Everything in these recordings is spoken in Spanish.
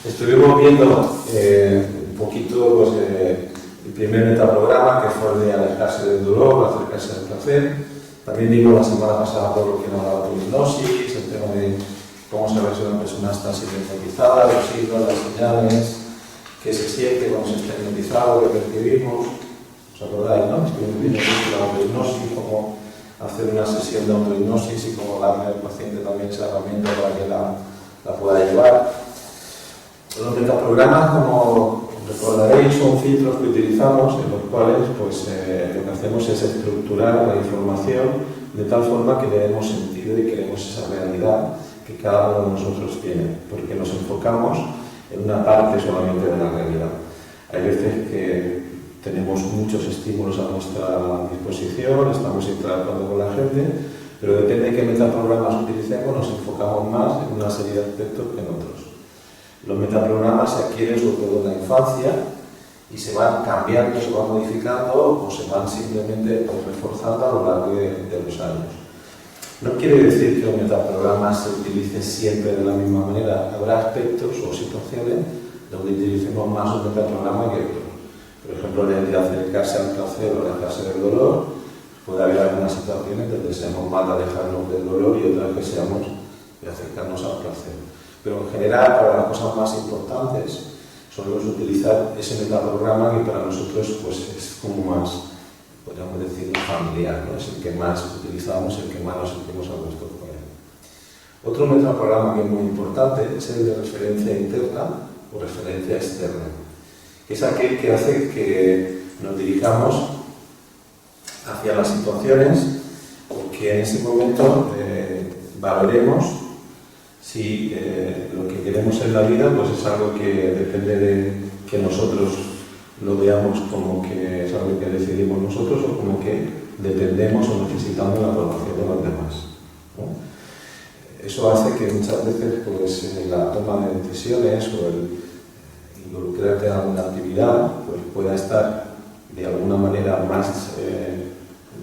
Estuvimos viendo un poquito pues, el primer metaprograma, que fue el de alejarse del dolor, acercarse del placer. También vimos la semana pasada todo lo que nos daba la hipnosis, el tema de cómo saber si una persona está hipnotizada, los signos, las señales, qué se siente cuando se está hipnotizado, qué percibimos. ¿Os acordáis, no? Estuvimos viendo la autohipnosis, cómo hacer una sesión de autohipnosis y cómo darle al paciente también esa herramienta para que la pueda llevar. Los metaprogramas, como recordaréis, son filtros que utilizamos en los cuales pues, lo que hacemos es estructurar la información de tal forma que le demos sentido y creemos esa realidad que cada uno de nosotros tiene, porque nos enfocamos en una parte solamente de la realidad. Hay veces que tenemos muchos estímulos a nuestra disposición, estamos interactuando con la gente, pero depende de qué metaprogramas utilicemos, nos enfocamos más en una serie de aspectos que en otros. Los metaprogramas se adquieren sobre todo en la infancia y se van cambiando, se van modificando o se van simplemente reforzando a lo largo de los años. No quiere decir que un metaprograma se utilice siempre de la misma manera. Habrá aspectos o situaciones donde utilicemos más un metaprograma que otro. Por ejemplo, el de acercarse al placer o alejarse del dolor, puede haber algunas situaciones donde seamos más de alejarnos del dolor y otras que seamos de acercarnos al placer. Pero en general, para las cosas más importantes, solemos utilizar ese metaprograma que para nosotros pues, es como más, podríamos decir, familiar, ¿no? Es el que más utilizamos, el que más nos sentimos a gusto con él. Otro metaprograma que es muy importante es el de referencia interna o referencia externa, que es aquel que hace que nos dirijamos hacia las situaciones o que en ese momento valoremos si lo que queremos en la vida pues es algo que depende de que nosotros lo veamos como que es algo que decidimos nosotros o como que dependemos o necesitamos la aprobación de los demás, ¿no? Eso hace que muchas veces pues, la toma de decisiones o el involucrarte en alguna actividad pues, pueda estar de alguna manera más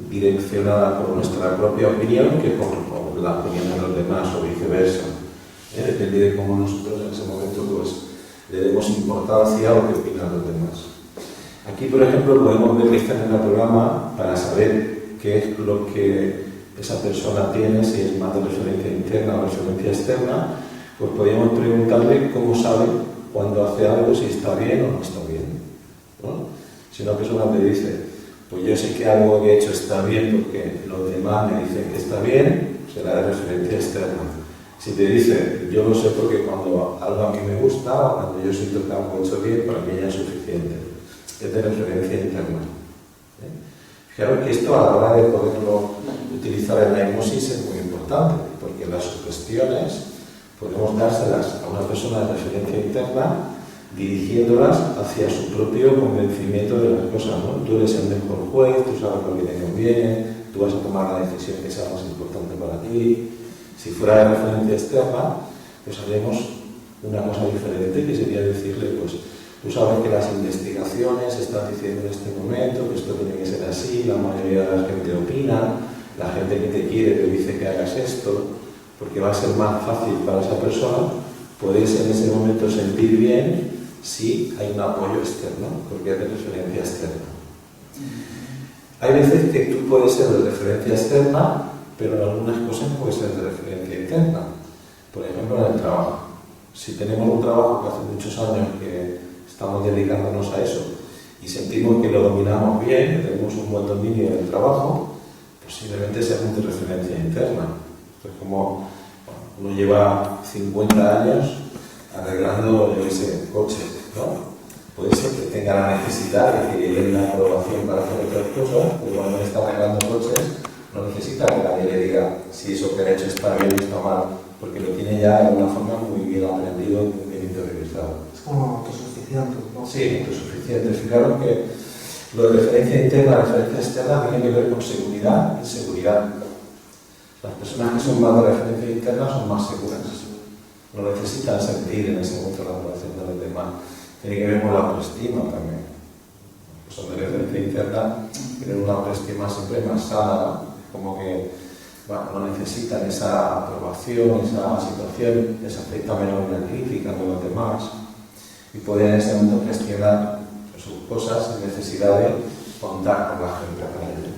direccionada por nuestra propia opinión que por la opinión de los demás o viceversa. Depende de cómo nosotros en ese momento pues, le demos importancia o qué opinan los demás. Aquí, por ejemplo, podemos ver este metaprograma para saber qué es lo que esa persona tiene, si es más de referencia interna o referencia externa, pues podríamos preguntarle cómo sabe cuando hace algo, si está bien o no está bien, ¿no? Si una persona te dice, pues yo sé que algo que he hecho está bien porque los demás me dicen que está bien, será de referencia externa. Si te dice, yo lo sé porque cuando algo a mí me gusta o cuando yo siento que algo he hecho bien, para mí ya es suficiente. Es de referencia interna. Fijaros que esto a la hora de poderlo utilizar en la hipnosis es muy importante, porque las sugestiones podemos dárselas a una persona de referencia interna dirigiéndolas hacia su propio convencimiento de las cosas, ¿no? Tú eres el mejor juez, tú sabes lo que te conviene, tú vas a tomar la decisión que sea más importante para ti. Si fuera de referencia externa, pues haremos una cosa diferente, que sería decirle, pues, tú sabes que las investigaciones están diciendo en este momento que esto tiene que ser así, la mayoría de la gente opina, la gente que te quiere te dice que hagas esto, porque va a ser más fácil para esa persona poderse en ese momento sentir bien si hay un apoyo externo, porque es de referencia externa. Hay veces que tú puedes ser de referencia externa, pero en algunas cosas puede ser de referencia interna. Por ejemplo, en el trabajo. Si tenemos un trabajo que hace muchos años que estamos dedicándonos a eso y sentimos que lo dominamos bien, que tenemos un buen dominio del trabajo, posiblemente seamos de referencia interna. Es como uno lleva 50 años arreglando, yo qué sé, coches, ¿no? Puede ser que tenga la necesidad de que le den la aprobación para hacer otras cosas, pero cuando está arreglando coches no necesita que nadie le diga si eso que ha hecho está bien o está mal, porque lo tiene ya de alguna forma muy bien aprendido y muy bien interiorizado. Es como autosuficiente, ¿no? Sí, autosuficiente. Fijaros que lo de referencia interna, referencia externa, tiene que ver con seguridad y seguridad. Las personas que son más de referencia interna son más seguras. No necesitan sentir en ese momento la aprobación de los demás. Tiene que ver con la autoestima también. Los son de referencia interna tienen una autoestima siempre más sana, ¿no? Como que bueno, no necesitan esa aprobación, esa situación, esa afecta menos una crítica de los demás y pueden en ese momento gestionar sus cosas sin necesidad de contar con la gente para ello.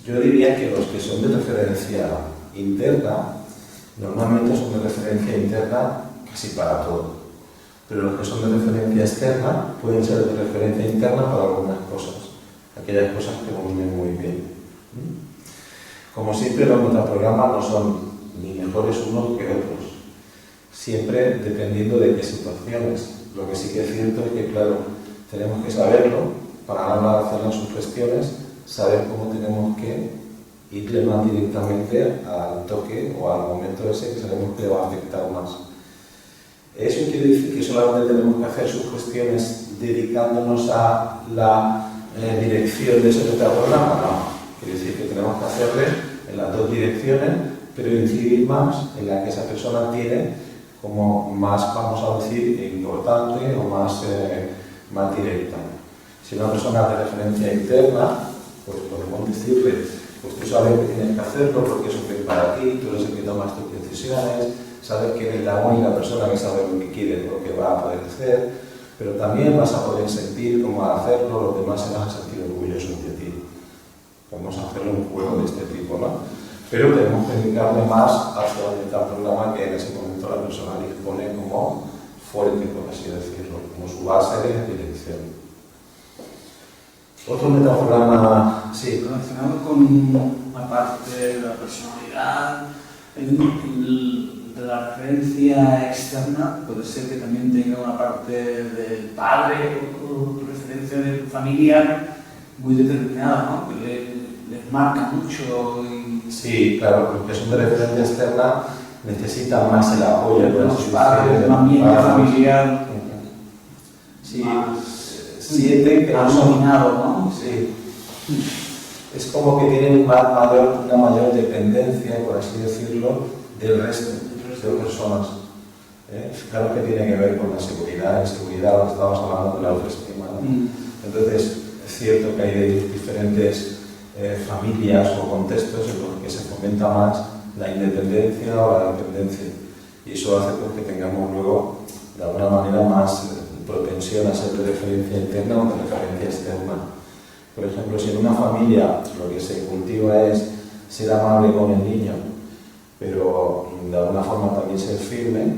Yo diría que los que son de referencia interna, normalmente son de referencia interna casi para todo, pero los que son de referencia externa pueden ser de referencia interna para algunas cosas, aquellas cosas que dominen muy bien. Como siempre, los metaprogramas no son ni mejores unos que otros, siempre dependiendo de qué situaciones. Lo que sí que es cierto es que, claro, tenemos que saberlo para no hacer las sugestiones, saber cómo tenemos que irle más directamente al toque o al momento ese que sabemos que le va a afectar más. ¿Eso quiere decir que solamente tenemos que hacer sugestiones dedicándonos a la dirección de ese metaprograma? No. Quiere decir que tenemos que hacerle en las dos direcciones, pero incidir más en la que esa persona tiene como más, vamos a decir, importante o más directa. Si una persona de referencia interna, pues podemos decirle, pues tú sabes que tienes que hacerlo porque eso es para ti, tú eres el que tomas tus decisiones, sabes que eres la única persona que sabe lo que quiere, lo que va a poder hacer, pero también vas a poder sentir cómo al hacerlo los demás se van a sentir orgullosos de ti. Podemos hacerle un juego de este tipo, ¿no? Pero tenemos que dedicarle más hacia el metaprograma que en ese momento la persona dispone como fuerte, por así decirlo, como su base de dirección. Otro metaprograma, sí. Relacionado con la parte de la personalidad, de la referencia externa, puede ser que también tenga una parte del padre o referencia familiar muy determinada, ¿no? Que les marca mucho. Sí, claro, los que son de referencia externa necesitan más el apoyo de los padres, un ambiente familiar. Sí, sienten que no son dominado, ¿no? Sí. Es como que tienen una mayor dependencia, por así decirlo, del resto de personas. Claro que tiene que ver con la seguridad, lo que estábamos hablando de la autoestima, ¿no? Entonces, es cierto que hay diferentes familias o contextos en los que se fomenta más la independencia o la dependencia, y eso hace pues, que tengamos luego de alguna manera más propensión a ser de referencia interna o de referencia externa. Por ejemplo, si en una familia lo que se cultiva es ser amable con el niño, pero de alguna forma también ser firme,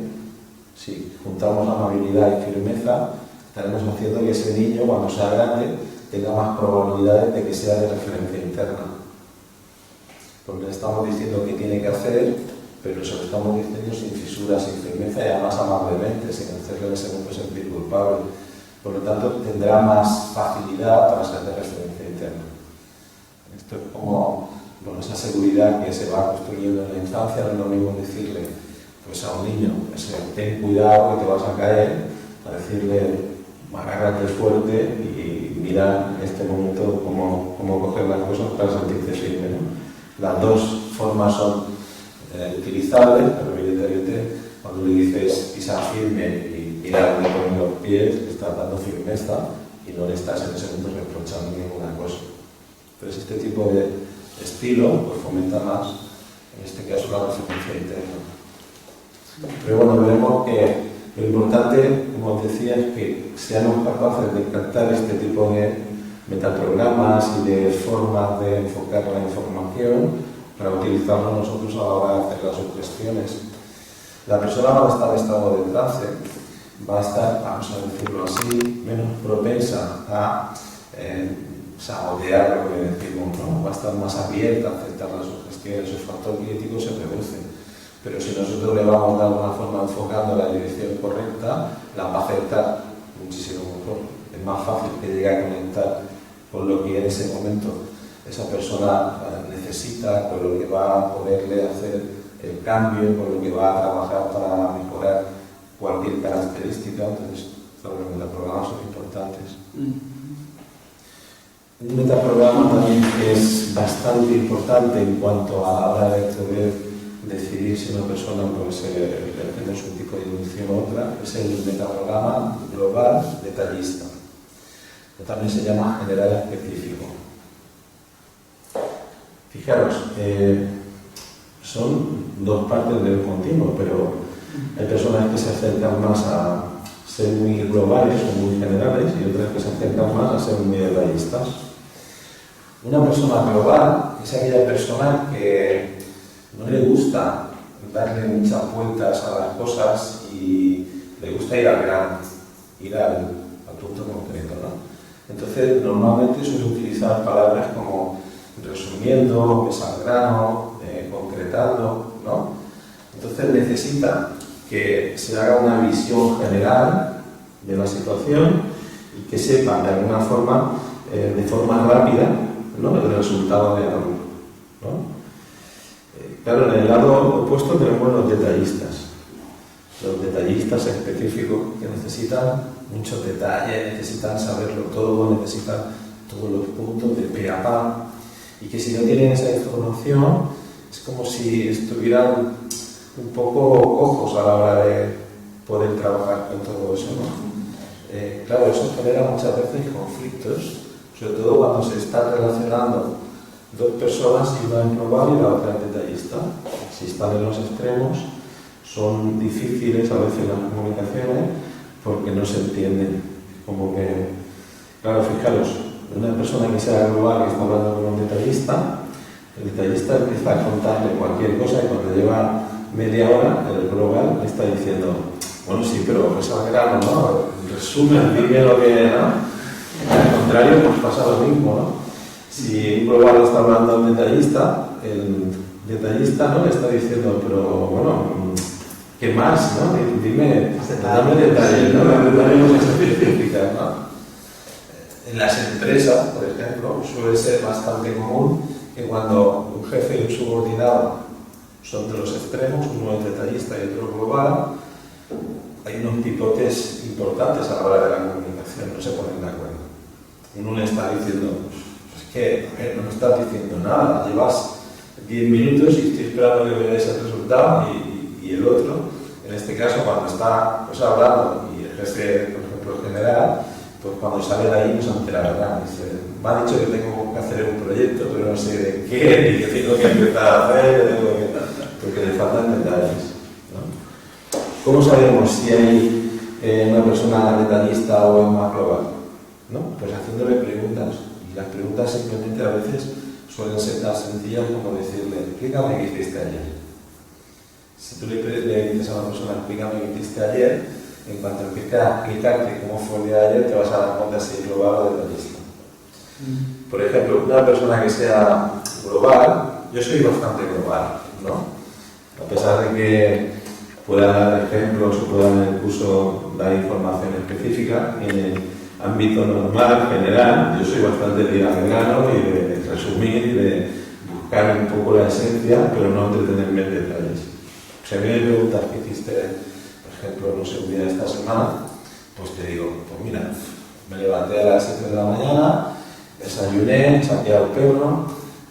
si juntamos amabilidad y firmeza, estaremos haciendo que ese niño, cuando sea grande, tenga más probabilidades de que sea de referencia interna. Porque le estamos diciendo qué tiene que hacer, pero se lo estamos diciendo sin fisuras, sin firmeza y además amablemente, sin hacerle en ese momento sentir culpable. Por lo tanto, tendrá más facilidad para ser de referencia interna. Esto es como esa seguridad que se va construyendo en la infancia. No es lo mismo decirle pues, a un niño, ten cuidado que te vas a caer, a decirle, agárrate fuerte y mira en este momento cómo coger las cosas para sentirte firme, ¿no? Las dos formas son utilizables, pero evidentemente cuando le dices pisa firme y mira dónde ponen los pies, le estás dando firmeza y no le estás en ese momento reprochando ninguna cosa. Entonces este tipo de estilo pues, fomenta más, en este caso, la referencia interna. Pero bueno, veremos que lo importante, como os decía, es que seamos capaces de captar este tipo de metaprogramas y de formas de enfocar la información para utilizarlo nosotros a la hora de hacer las sugestiones. La persona va a estar en estado de trance, va a estar, vamos a decirlo así, menos propensa a sabotear lo que decimos, ¿no? Va a estar más abierta a aceptar las sugestiones, el factor crítico se reduce. Pero si nosotros le vamos de alguna forma enfocando la dirección correcta, la va a aceptar muchísimo mejor. Es más fácil que llegue a conectar con lo que en ese momento esa persona necesita, con lo que va a poderle hacer el cambio, con lo que va a trabajar para mejorar cualquier característica. Entonces, los metaprogramas son importantes. Un metaprograma también que es bastante importante en cuanto a la hora de poder decidir si una persona puede tener un tipo de inducción u otra, es el metaprograma global detallista, que también se llama general específico. Fijaros, son dos partes del continuo, pero hay personas que se acercan más a ser muy globales o muy generales y otras que se acercan más a ser muy detallistas. Una persona global es aquella persona que no le gusta darle muchas vueltas a las cosas y le gusta ir al grano, ir al punto concreto, ¿no? Entonces, normalmente suele utilizar palabras como resumiendo, es al grano, concretando, ¿no? Entonces necesita que se haga una visión general de la situación y que sepa de alguna forma, de forma rápida, ¿no?, el resultado de algo, ¿no? Claro, en el lado opuesto tenemos los detallistas específicos que necesitan muchos detalles, necesitan saberlo todo, necesitan todos los puntos de pe a pa, y que si no tienen esa información es como si estuvieran un poco cojos a la hora de poder trabajar con todo eso, ¿no? Claro, eso genera muchas veces conflictos, sobre todo cuando se están relacionando dos personas, y una es global y la otra es detallista. Si están en los extremos, son difíciles a veces las comunicaciones porque no se entienden. Como que, claro, fijaros, una persona que sea global que está hablando con un detallista, el detallista empieza a contarle cualquier cosa y cuando lleva media hora, el global le está diciendo, bueno, sí, pero es al grano, ¿no? Resumen, dime lo que, ¿no? Al contrario, pues pasa lo mismo, ¿no? Si un global está hablando a un detallista, el detallista no le está diciendo, pero bueno, ¿qué más, no? Dime, dame detalles, ¿no? Dame detalles específicas, ¿no? En las empresas, por ejemplo, suele ser bastante común que cuando un jefe y un subordinado son de los extremos, uno es detallista y otro global, hay unos pivotes importantes a la hora de la comunicación, no se ponen de acuerdo. Uno le está diciendo, pues que no me estás diciendo nada, llevas 10 minutos y estoy esperando que veáis el resultado, y el otro, en este caso, cuando está pues, hablando y el jefe, por ejemplo, general, pues cuando sale de ahí no se entera nada. Dice, me ha dicho que tengo que hacer un proyecto, pero no sé de qué, ni que tengo que empezar a hacer, porque le faltan detalles, ¿no? ¿Cómo sabemos si hay una persona detallista o es más global? ¿No? Pues haciéndole preguntas. Y las preguntas simplemente a veces suelen ser tan sencillas como decirle, explícame qué hiciste ayer. Si tú le dices a una persona, explícame qué hiciste ayer, en cuanto empiece a explicarte cómo fue el día de ayer, te vas a dar cuenta si es global o detallista. Por ejemplo, una persona que sea global, yo soy bastante global, ¿no? A pesar de que pueda dar ejemplos o pueda en el curso dar información específica, en el ámbito normal, general, yo soy bastante de ir al grano y de resumir y de buscar un poco la esencia, pero no entretenerme en detalles. Si a mí me preguntas qué hiciste, por ejemplo, no sé, un día de esta semana, pues te digo, pues mira, me levanté a las 7 de la mañana, desayuné, saqué al perro,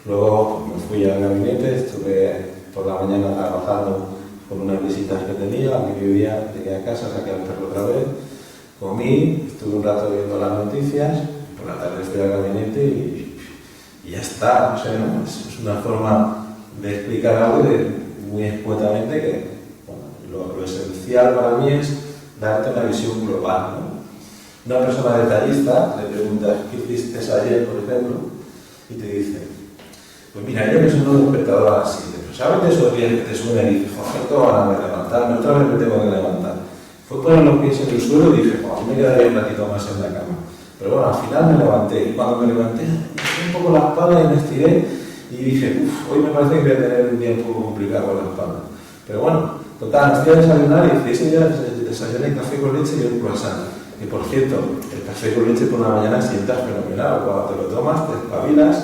luego pues, me fui al gabinete, estuve por la mañana trabajando con unas visitas que tenía, a mediodía llegué a casa, saqué al perro otra vez, comí, estuve un rato viendo las noticias, por la tarde fui al gabinete y ya está. O sea, ¿no? Es una forma de explicar algo muy escuetamente que bueno, lo esencial para mí es darte una visión global, ¿no? Una persona detallista le preguntas ¿qué hiciste ayer, por ejemplo? Y te dice, pues mira, ayer me sonó un despertador a las 7. Pues ¿sabes de esos días que te suena y dices, joder, ¿cómo van a levantarme? Otra vez me tengo que levantar. Fue poner los pies en el suelo y dije, me quedaría un ratito más en la cama. Pero bueno, al final me levanté y cuando me levanté, hice un poco la espalda y me estiré y dije, hoy me parece que voy a tener un día un poco complicado con la espalda. Pero bueno, total, me fui a desayunar y dije, ese día desayuné café con leche y un croissant. Y por cierto, el café con leche por la mañana sientas fenomenal, cuando te lo tomas te espabilas.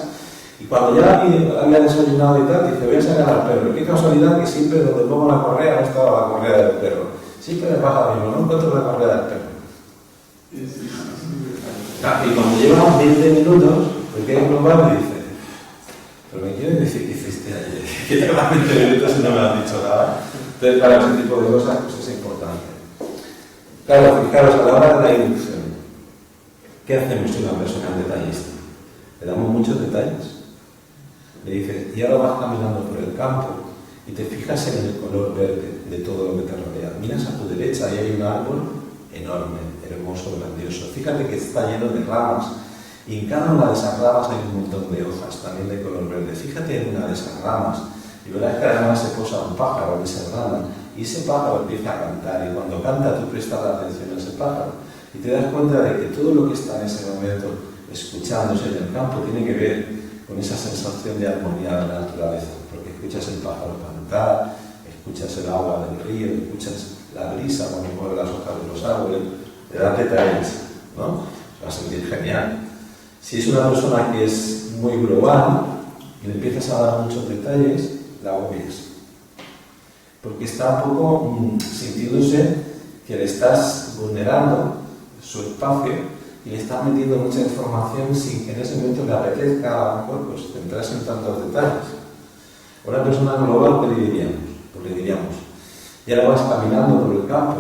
Y cuando ya había desayunado y tal, dije, voy a sacar al perro. Qué casualidad que siempre donde pongo la correa no estaba la correa del perro. Siempre me pasa lo mismo, no encuentro la correa del perro. Y cuando llevas 20 minutos, el que es global me dice, pero me quieres decir que hiciste ayer, que llevas 20 minutos y no me has dicho nada. Entonces, para ese tipo de cosas, pues es importante. Claro, fijaros, a la hora de la inducción, ¿qué hacemos si una persona es detallista? ¿Le damos muchos detalles? le dices, y ahora vas caminando por el campo y te fijas en el color verde de todo lo que te rodea. Miras a tu derecha y hay un árbol enorme, hermoso, grandioso. Fíjate que está lleno de ramas y en cada una de esas ramas hay un montón de hojas, también de color verde. Fíjate en una de esas ramas y verás que además se posa un pájaro en esa rama y ese pájaro empieza a cantar y cuando canta tú prestas atención a ese pájaro y te das cuenta de que todo lo que está en ese momento escuchándose en el campo tiene que ver con esa sensación de armonía de la naturaleza, porque escuchas el pájaro cantar, escuchas el agua del río, escuchas la brisa cuando mueve las hojas de los árboles, te da detalles, ¿no? Va a sentir genial. Si es una persona que es muy global y le empiezas a dar muchos detalles, la agobias. Porque está un poco sintiéndose que le estás vulnerando su espacio y le estás metiendo mucha información sin que en ese momento le apetezca a lo mejor pues, centrarse en tantos detalles. Una persona global, ¿qué le diríamos? Pues le diríamos, y ahora vas caminando por el campo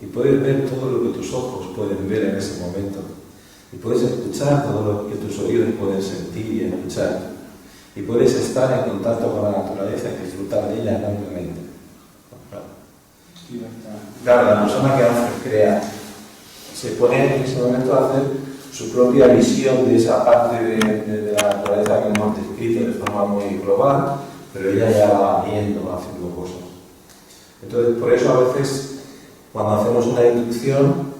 y puedes ver todo lo que tus ojos pueden ver en ese momento. Y puedes escuchar todo lo que tus oídos pueden sentir y escuchar. Y puedes estar en contacto con la naturaleza y disfrutar de ella enormemente. Claro, la persona que hace, crea, se pone en ese momento a hacer su propia visión de esa parte de la naturaleza que hemos descrito de forma muy global, pero ella ya va viendo, va haciendo cosas. Entonces, por eso a veces, cuando hacemos una inducción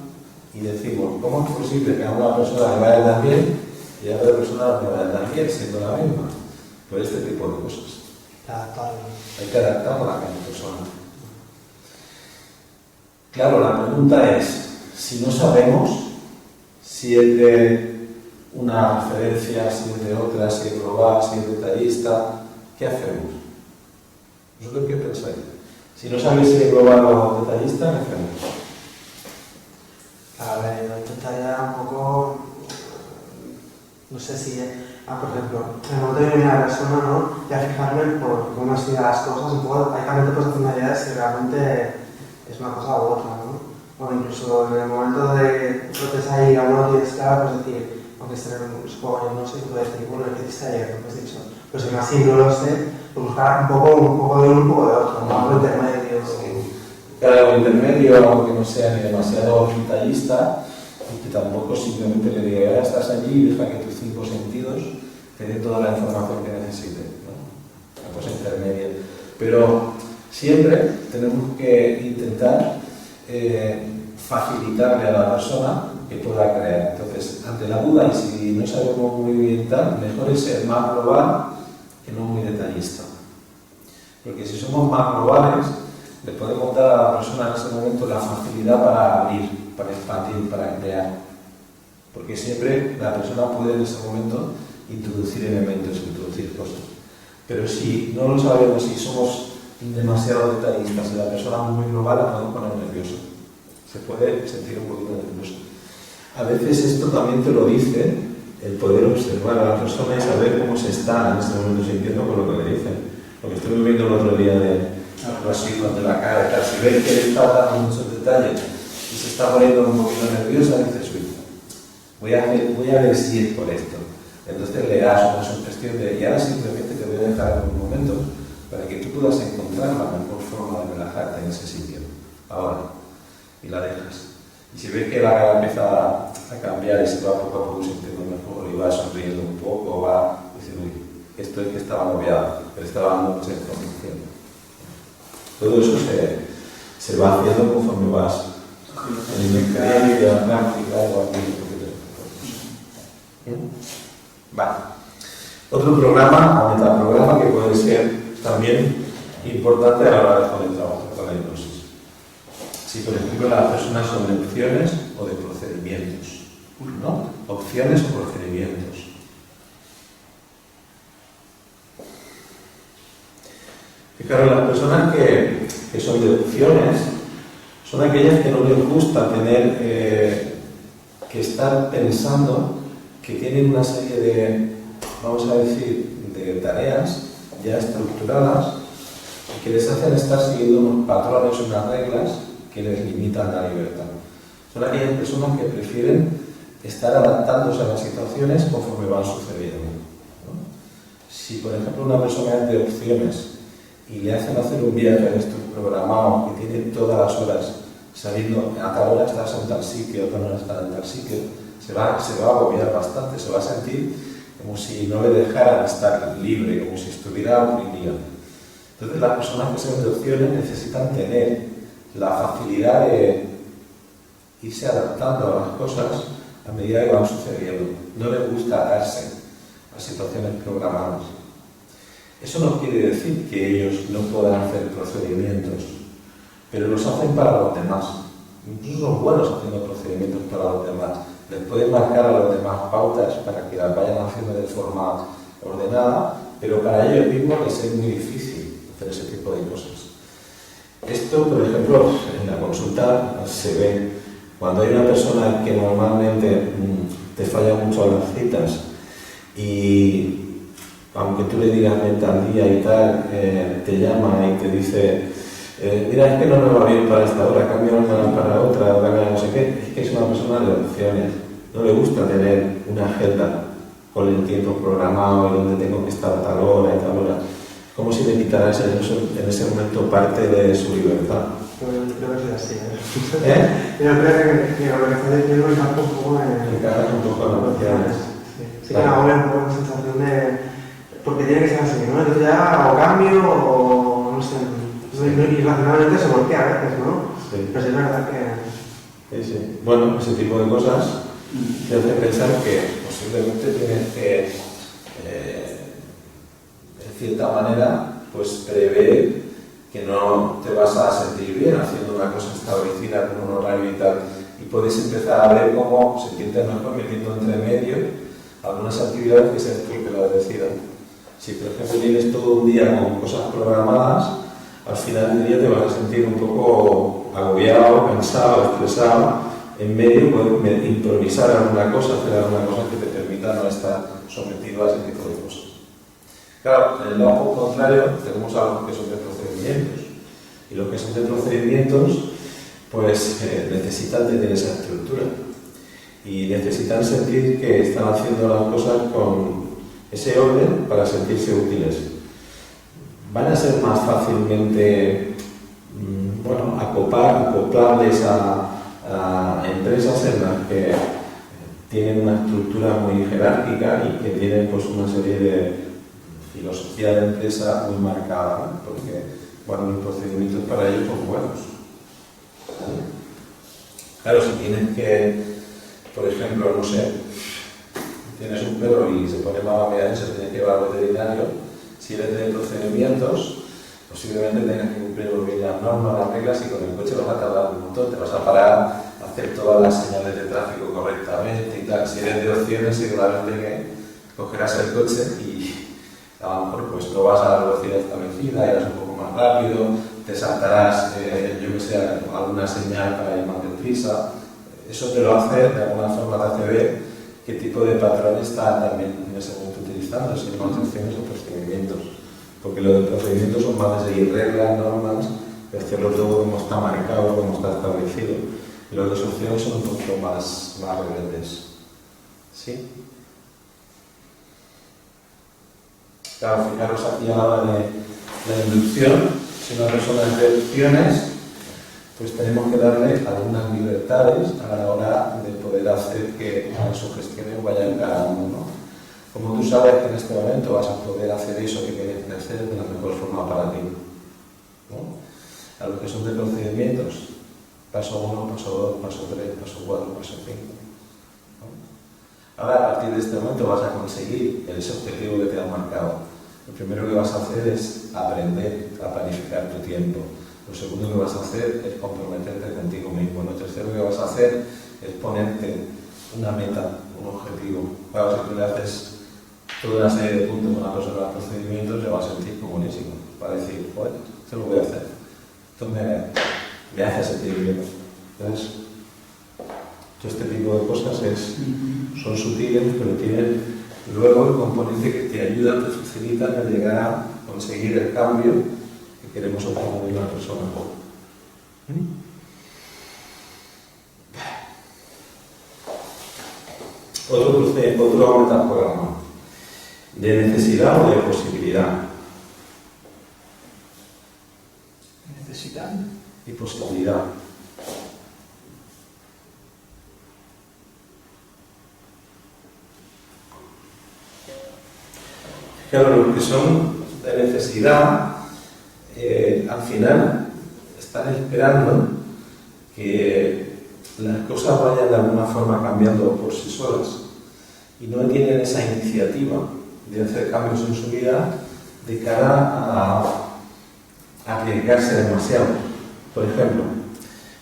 y decimos, ¿cómo es posible que a una persona le vaya tan bien y a otra persona le vaya tan bien siendo la misma? Por este tipo de cosas. Hay que adaptarlo a cada persona. Claro, la pregunta es, si no sabemos si es de una referencia, si es de otra, si es global, si es detallista, ¿qué hacemos? ¿Vosotros qué pensáis? Si no sabéis si es global o detallista, ¿qué hacemos? A ver, yo intentaría un poco, no sé si, por ejemplo, en el momento de vivir a la persona, ¿no? Ya fijarme por cómo estudian las cosas, un poco, hay que pues hacer una idea de si realmente es una cosa u otra, ¿no? O incluso en el momento de que ahí a uno tienes claro, pues decir, aunque esté en un juego, no sé, puedes decir, bueno, ¿qué hiciste ayer? Pues dicho, pues si así no lo sé, pues buscar un poco de uno, un poco de otro, ¿no? Algo intermedio. Claro, algo intermedio, aunque no sea ni demasiado detallista, y que tampoco simplemente le diga, ahora estás allí y deja que tus 5 sentidos te den toda la información que necesites, ¿no? Una cosa intermedia. Pero siempre tenemos que intentar facilitarle a la persona que pueda crear. Entonces, ante la duda, y si no sabemos muy bien tal, mejor es ser más global que no muy detallista. Porque si somos más globales, le podemos dar a la persona en ese momento la facilidad para abrir, para expandir, para crear. Porque siempre la persona puede en ese momento introducir elementos, introducir cosas. Pero si no lo sabemos, si somos demasiado detallistas y la persona muy global, la podemos poner nerviosa. Se puede sentir un poquito nerviosa. A veces esto también te lo dice el poder observar a la persona y saber cómo se está en este momento sintiendo con lo que le dicen. Lo que estuve viendo el otro día de los signos de la cara y tal, si ves que le está dando muchos detalles y se está poniendo un poquito nerviosa, dices, uy, voy a ver si es por esto. Entonces le das una sugestión de, y ahora simplemente te voy a dejar en un momento para que tú puedas encontrar la mejor forma de relajarte en ese sitio. Ahora, y la dejas. Y si ves que la cara empieza a cambiar y se va poco a poco sintiendo mejor y va sonriendo un poco, va diciendo, uy, esto es que estaba agobiado, pero estaba dando mucha información. Todo eso se va haciendo conforme vas en el experiencia, la práctica, o aquí. Vale. Otro programa o metaprograma que puede ser también importante a la hora de hacer el trabajo con la hipnosis. Si, por ejemplo, las personas son de opciones o de procedimientos, ¿no? Opciones o procedimientos. Fijaros, las personas que son de opciones son aquellas que no les gusta tener que estar pensando que tienen una serie de, vamos a decir, de tareas ya estructuradas y que les hacen estar siguiendo unos patrones, unas reglas que les limitan la libertad. Son aquellas personas que prefieren estar adaptándose a las situaciones conforme van sucediendo, ¿no? Si, por ejemplo, una persona es de opciones y le hacen hacer un viaje de estos programado que tiene todas las horas, sabiendo a tal hora estás en tal sitio, a tal hora estás en tal sitio, se va a agobiar bastante, se va a sentir como si no le dejaran estar libre, como si estuviera oprimido. Entonces, las personas que son de opciones necesitan tener la facilidad de irse adaptando a las cosas a medida que van sucediendo. No les gusta atarse a situaciones programadas. Eso no quiere decir que ellos no puedan hacer procedimientos, pero los hacen para los demás. Incluso son buenos haciendo procedimientos para los demás. Les pueden marcar a los demás pautas para que las vayan haciendo de forma ordenada, pero para ellos mismos les es muy difícil hacer ese tipo de cosas. Esto, por ejemplo, en la consulta se ve cuando hay una persona que normalmente te falla mucho a las citas y aunque tú le digas vente al día y tal, te llama y te dice mira, es que no me va bien para esta hora, cambio una para otra, no sé qué. Es que es una persona de opciones, no le gusta tener una agenda con el tiempo programado y donde tengo que estar a tal hora y tal hora. Como si le quitaras en ese momento parte de su libertad. Creo que es así, Yo creo que lo que está diciendo encaja un poco en... Encaja un poco en las opciones. Sí, que me agobia un poco la sensación de... Porque tiene que ser así, ¿no? Entonces ya o cambio o no sé... Y racionalmente se bloquea a veces, ¿no? Sí. Pero sí es verdad que... Sí. Bueno, ese tipo de cosas te hace pensar que posiblemente tienes que, de cierta manera, pues prever que no te vas a sentir bien haciendo una cosa establecida con un horario y tal. Y puedes empezar a ver cómo se siente mejor metiendo entre medio algunas actividades que seas tú que lo decidas. Si, por ejemplo, tienes todo un día con cosas programadas, al final del día te vas a sentir un poco agobiado, cansado, estresado. En medio puedes improvisar alguna cosa, hacer alguna cosa que te permita no estar sometido a ese tipo de cosas. Claro, en el lado contrario tenemos algo que son de procedimientos. Y los que son de procedimientos, pues necesitan tener esa estructura. Y necesitan sentir que están haciendo las cosas con ese orden para sentirse útiles. Van a ser más fácilmente acoplables a empresas en las que tienen una estructura muy jerárquica y que tienen pues una serie de filosofía de empresa muy marcada, ¿no? Porque los procedimientos para ellos son buenos. Claro, si tienes que, por ejemplo, no sé, tienes un perro y se pone mal y se tiene que llevar al veterinario, si eres de procedimientos, posiblemente tengas que cumplir muy bien las normas, las reglas, y con el coche vas a tardar un montón, te vas a parar, a hacer todas las señales de tráfico correctamente y tal. Si eres de opciones, seguramente que cogerás el coche y a lo mejor pues no vas a la velocidad establecida, irás un poco más rápido, te saltarás, alguna señal para ir más deprisa. Eso te lo hace, de alguna forma te hace ver qué tipo de patrón está también en ese momento utilizando, si son opciones o procedimientos. Porque los de procedimientos son más de seguir reglas, normas, de hacerlo todo como está marcado, como está establecido. Y los de opciones son un poco más rebeldes. ¿Sí? Claro, fijaros aquí a la hora de la inducción. Si una persona es de opciones, pues tenemos que darle algunas libertades a la hora de poder hacer que las sugestiones vayan ganando, ¿no? Como tú sabes que en este momento vas a poder hacer eso que quieres hacer de la mejor forma para ti, ¿no? A los que son de procedimientos, paso 1, paso 2, paso 3, paso 4, paso 5, ¿no? Ahora, a partir de este momento vas a conseguir ese objetivo que te han marcado. Lo primero que vas a hacer es aprender a planificar tu tiempo. Lo segundo que vas a hacer es comprometerte contigo mismo. Lo tercero que vas a hacer es ponerte una meta, un objetivo. Claro, si tú le haces toda una serie de puntos a una persona de procedimientos, se va a sentir buenísimo. Va a decir, joder, esto lo voy a hacer. Esto me hace sentir bien. Entonces, todo este tipo de cosas son sutiles, pero tienen luego el componente que te ayuda, te facilita a llegar a conseguir el cambio que queremos obtener de una persona. Otro metaprograma. ¿De necesidad o de posibilidad? Necesidad. Y posibilidad. Claro, los que son de necesidad, al final están esperando que las cosas vayan de alguna forma cambiando por sí solas y no tienen esa iniciativa de hacer cambios en su vida de cara a arriesgarse demasiado. Por ejemplo,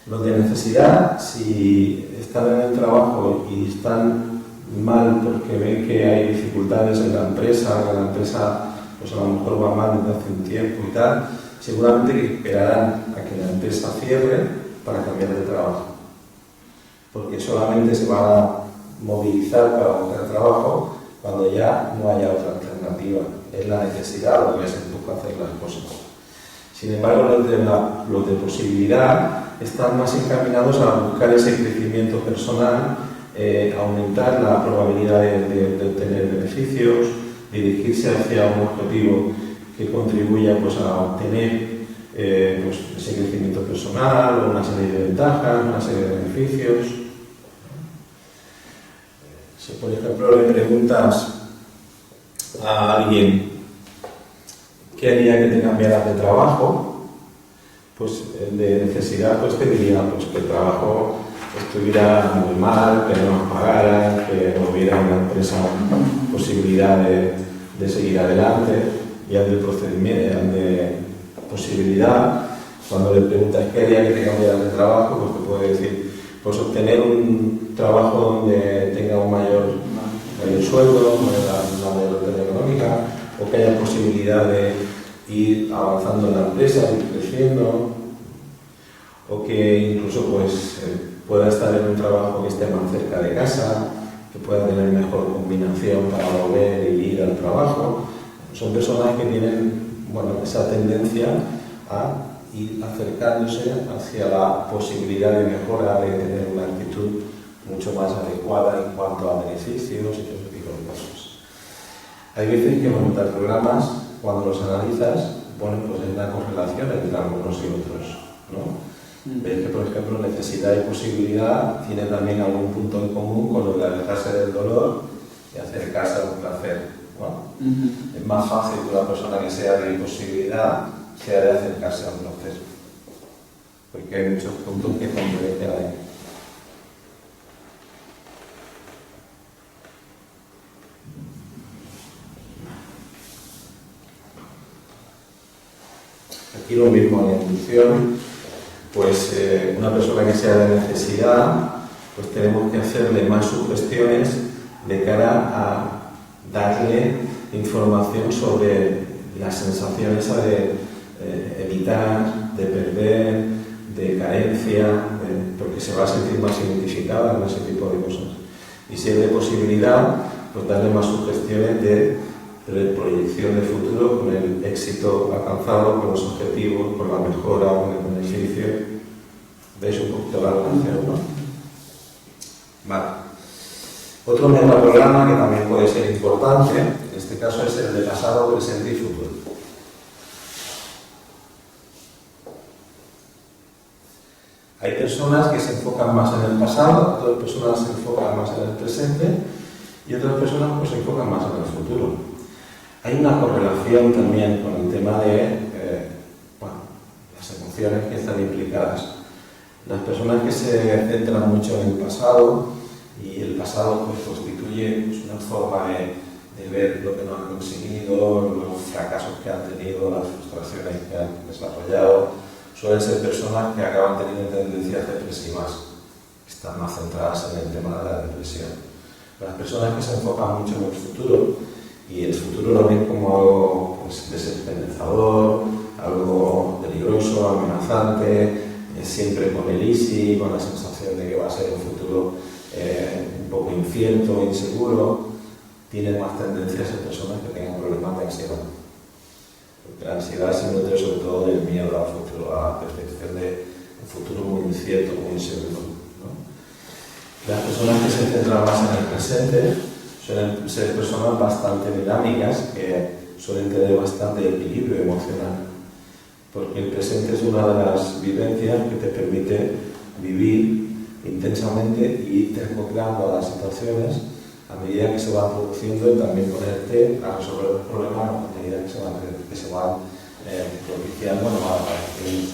los de necesidad, si están en el trabajo y están mal porque ven que hay dificultades en la empresa, que la empresa pues a lo mejor va mal desde hace un tiempo y tal, seguramente que esperarán a que la empresa cierre para cambiar de trabajo, porque solamente se van a movilizar para buscar trabajo cuando ya no haya otra alternativa. Es la necesidad lo que les empuja a hacer las cosas. Sin embargo, los de posibilidad están más encaminados a buscar ese crecimiento personal, aumentar la probabilidad de obtener beneficios, dirigirse hacia un objetivo que contribuya pues, a obtener pues, ese crecimiento personal, una serie de ventajas, una serie de beneficios. Si por ejemplo le preguntas a alguien qué haría que te cambiaras de trabajo, pues de necesidad pues te diría pues, que el trabajo estuviera muy mal, que no nos pagaran, que no hubiera una empresa posibilidad de seguir adelante, y al de procedimiento, al de posibilidad, cuando le preguntas qué haría que te cambiaras de trabajo, pues te puede decir pues obtener un trabajo donde tenga un mayor sueldo, una mayor renta económica, o que haya posibilidad de ir avanzando en la empresa, ir creciendo, o que incluso pues pueda estar en un trabajo que esté más cerca de casa, que pueda tener mejor combinación para volver y ir al trabajo. Son personas que tienen esa tendencia a ir acercándose hacia la posibilidad de mejora, de tener una actitud mucho más adecuada en cuanto a beneficios y todo ese tipo de cosas. Hay veces que los metaprogramas, cuando los analizas, ponen pues una correlación entre algunos y otros, ¿no? Ves que, por ejemplo, necesidad y posibilidad tienen también algún punto en común con lo de alejarse del dolor y acercarse a un placer, ¿no? Es más fácil que una persona que sea de posibilidad sea de acercarse a un placer, porque hay muchos puntos que convergen ahí. Aquí lo mismo en la inducción. Pues una persona que sea de necesidad, pues tenemos que hacerle más sugestiones de cara a darle información sobre la sensación esa de evitar, de perder, de carencia, porque se va a sentir más identificada con ese tipo de cosas. Y si es de posibilidad, pues darle más sugestiones de proyección de futuro con el éxito alcanzado, con los objetivos, con la mejora, con el beneficio. ¿Veis un poquito la relación, no? Vale. Otro metaprograma que también puede ser importante, en este caso es el de pasado, presente y futuro. Hay personas que se enfocan más en el pasado, otras personas se enfocan más en el presente y otras personas pues, se enfocan más en el futuro. Hay una correlación también con el tema de las emociones que están implicadas. Las personas que se centran mucho en el pasado, y el pasado pues, constituye pues, una forma de ver lo que no han conseguido, los fracasos que han tenido, las frustraciones que han desarrollado, suelen ser personas que acaban teniendo tendencias depresivas, están más centradas en el tema de la depresión. Las personas que se enfocan mucho en el futuro, y el futuro lo ven como algo pues, desesperanzador, algo peligroso, amenazante, siempre con el easy, con la sensación de que va a ser un futuro un poco incierto, inseguro, tienen más tendencias en personas que tengan problemas de ansiedad. Porque la ansiedad se nutre sobre todo del miedo al futuro, a la percepción de un futuro muy incierto, muy inseguro, ¿no? Las personas que se centran más en el presente suelen ser personas bastante dinámicas que suelen tener bastante equilibrio emocional, porque el presente es una de las vivencias que te permite vivir intensamente y ir recreando las situaciones a medida que se van produciendo y también ponerte a resolver los problemas a medida que se van propiciando o apareciendo.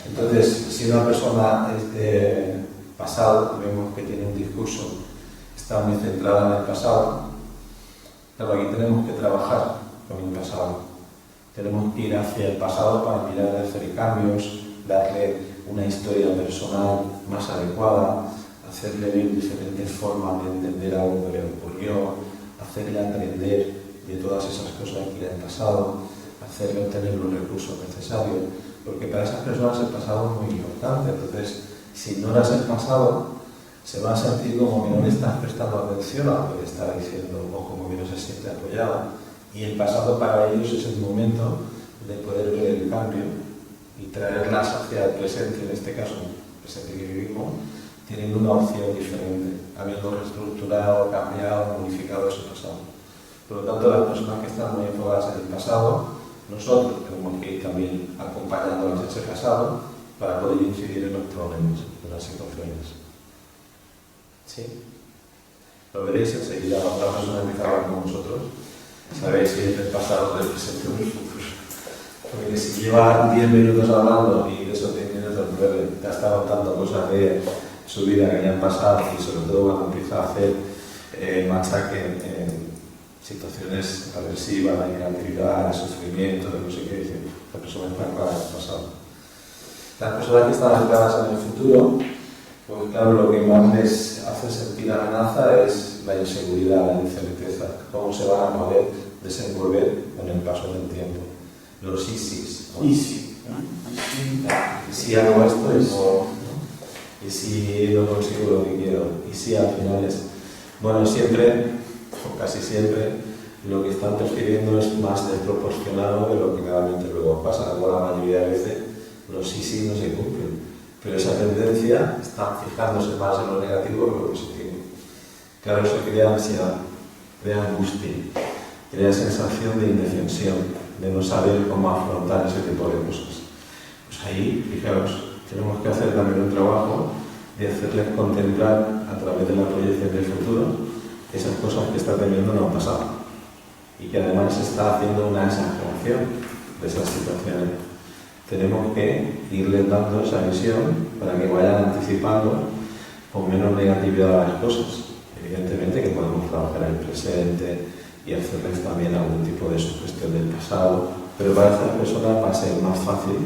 Entonces, si una persona es de pasado, vemos que tiene un discurso, está muy centrada en el pasado, pero aquí tenemos que trabajar con el pasado. Tenemos que ir hacia el pasado para mirar de hacer cambios, darle una historia personal más adecuada, hacerle ver diferentes formas de entender algo que le ocurrió, hacerle aprender de todas esas cosas que le han pasado, hacerle obtener los recursos necesarios, porque para esas personas el pasado es muy importante. Entonces, si ignoras el pasado, se va a sentir como que no le estás prestando atención a lo que le está diciendo o como que no se siente apoyado. Y el pasado para ellos es el momento de poder ver el cambio y traerlas hacia el presente, en este caso, el presente que vivimos, teniendo una opción diferente, habiendo reestructurado, cambiado, modificado ese pasado. Por lo tanto, las personas que están muy enfocadas en el pasado, nosotros tenemos que ir también acompañándolas en ese pasado para poder incidir en los problemas, en las situaciones. ¿Sí? Lo veréis enseguida, otra persona empieza a hablar con vosotros. Sabéis si es del pasado, del presente o del futuro. Porque si lleva 10 minutos hablando y de esos 10 minutos 9 te está contando cosas de su vida que ya han pasado, y sobre todo cuando empieza a hacer machaque en situaciones agresivas, de negatividad, de sufrimiento, de no sé qué, dice, la persona está anclada en el pasado. Las personas que están ancladas en el futuro, pues claro, lo que más les hace sentir amenaza es la inseguridad, la incerteza, cómo se van a poder desenvolver con el paso del tiempo. Los ISIS, ¿no? Y sí. Y si hago esto, ¿no? Y si no consigo lo que quiero, y si al final es, bueno, siempre, o casi siempre, lo que están percibiendo es más desproporcionado de lo que realmente luego pasa. Luego la mayoría de veces los sí no se cumplen, pero esa tendencia está fijándose más en lo negativo que en lo positivo. Claro, eso crea ansiedad, crea angustia, crea sensación de indefensión, de no saber cómo afrontar ese tipo de cosas. Pues ahí, fijaos, tenemos que hacer también un trabajo de hacerles contemplar a través de la proyección del futuro esas cosas que está teniendo no han pasado y que además se está haciendo una exageración de esas situaciones. Tenemos que irles dando esa visión para que vayan anticipando con menos negatividad a las cosas. Evidentemente que podemos trabajar en el presente y hacerles también algún tipo de sugestión del pasado, pero para estas personas va a ser más fácil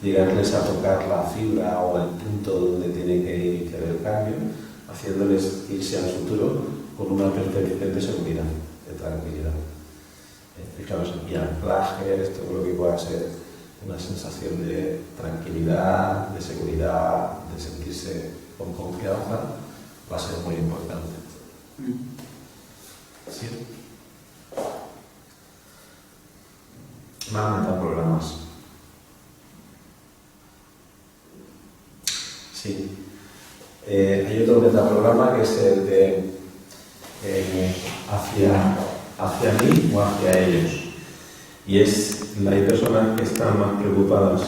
llegarles a tocar la fibra o el punto donde tiene que iniciar el cambio, haciéndoles irse al futuro con una percepción de seguridad, de tranquilidad. Fijaos, y anclaje, esto es lo que pueda ser una sensación de tranquilidad, de seguridad, de sentirse con confianza, va a ser muy importante. ¿Sí? Más metaprogramas. Sí. Hay otro metaprograma que es el de hacia mí o hacia ellos. Y hay personas que están más preocupadas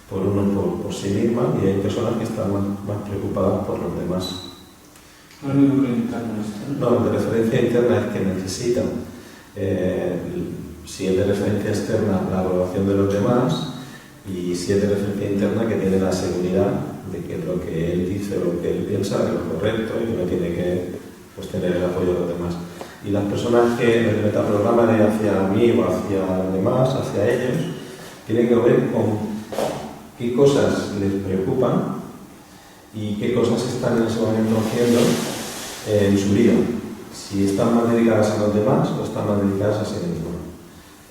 por sí mismas y hay personas que están más preocupadas por los demás. No es lo interno esto. No, de referencia interna es que necesitan, si es de referencia externa, la aprobación de los demás, y si es de referencia interna, que tiene la seguridad de que lo que él dice, lo que él piensa es lo correcto y que no tiene que tener el apoyo de los demás. Y las personas que en el metaprograma de hacia mí o hacia los demás, hacia ellos, tienen que ver con qué cosas les preocupan y qué cosas están en ese momento haciendo en su vida. Si están más dedicadas a los demás o están más dedicadas a sí mismos.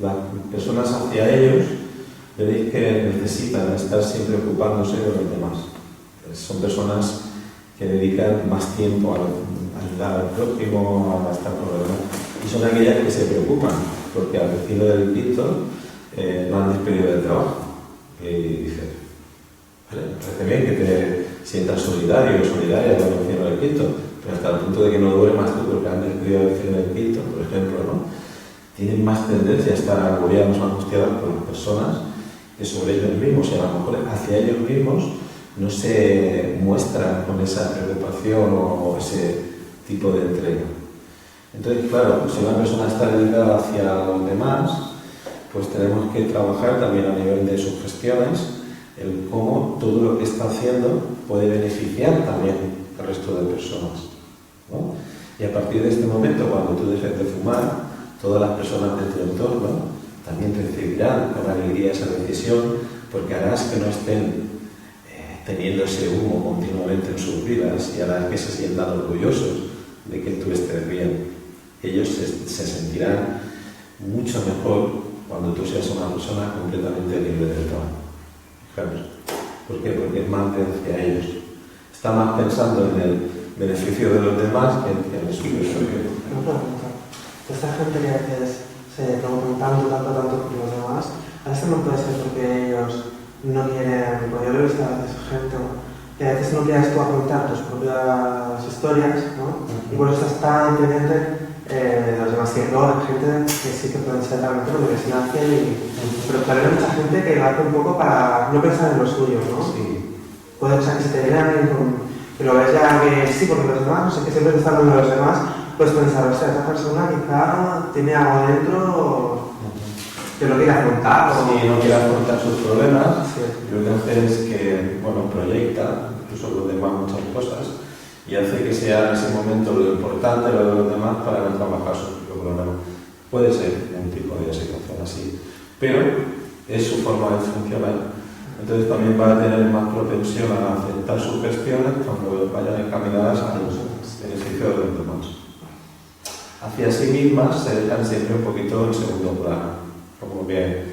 Las personas hacia ellos, veréis que necesitan estar siempre ocupándose de los demás. Son personas que dedican más tiempo a ayudar al prójimo, a estar con los demás. Y son aquellas que se preocupan, porque al vecino del quinto lo han despedido del trabajo. Y dice, vale, me parece bien que te sientan solidarios, solidarias con el cielo del Quinto, pero hasta el punto de que no duermas tú porque han descuidado el cielo del Quinto, por ejemplo, ¿no? Tienen más tendencia a estar agobiados o angustiados por las personas que sobre ellos mismos, y a lo mejor hacia ellos mismos no se muestran con esa preocupación o ese tipo de entrega. Entonces, claro, si una persona está dedicada hacia los demás, pues tenemos que trabajar también a nivel de sus gestiones, el cómo todo lo que está haciendo puede beneficiar también al resto de personas, ¿no? Y a partir de este momento, cuando tú dejes de fumar, todas las personas de tu entorno también recibirán con alegría esa decisión, porque harás que no estén teniendo ese humo continuamente en sus vidas y harás que se sientan orgullosos de que tú estés bien. Ellos se sentirán mucho mejor cuando tú seas una persona completamente libre de trabajo. Fijaros. ¿Por qué? Porque es más hacia ellos. Está más pensando en el beneficio de los demás que en el suyo. Esta gente que a veces se preguntan tanto por los demás, a veces no puede ser porque ellos no quieren, porque yo lo he visto a veces gente que a veces no quieres tú afrontar tus propias historias, ¿no? Y por eso estás tan pendiente de los demás, que luego hay gente que sí que pueden ser realmente lo que se hace, pero también hay mucha gente que lo hace un poco para no pensar en lo suyo, ¿no? Sí. Puede ser que se te viene alguien que lo ves ya que sí, porque los demás, no sé, que siempre te están hablando de los demás, puedes pensar, o sea, esta persona quizá tiene algo dentro que no quiere afrontar. Sí, no quiere afrontar sus problemas. Sí. Lo que hace es que, bueno, proyecta incluso los demás muchas cosas y hace que sea en ese momento lo importante, lo de los demás, para no trabajar sus propios problemas. Puede ser un tipo de situación así, pero es su forma de funcionar. Entonces también va a tener más propensión a aceptar sus gestiones cuando vayan encaminadas a los beneficios de los demás. Hacia sí mismas se dejan siempre un poquito en segundo plano. Como que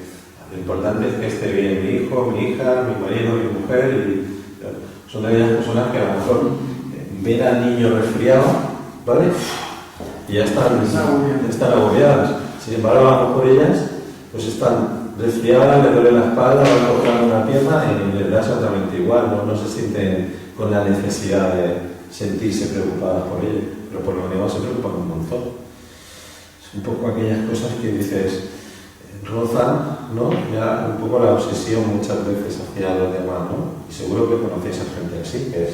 lo importante es que esté bien mi hijo, mi hija, mi marido, mi mujer, y son de aquellas personas que a lo mejor ven al niño resfriado, ¿vale? Y ya están agobiadas. Sin embargo, a lo mejor ellas pues están resfriadas, le duele la espalda, van a cortar una pierna y les da exactamente igual, no se sienten con la necesidad de sentirse preocupadas por ello, pero por lo menos se preocupan un montón. Es un poco aquellas cosas que dices, rozan, ¿no? Ya un poco la obsesión muchas veces hacia los demás, ¿no? Y seguro que conocéis a gente así, que es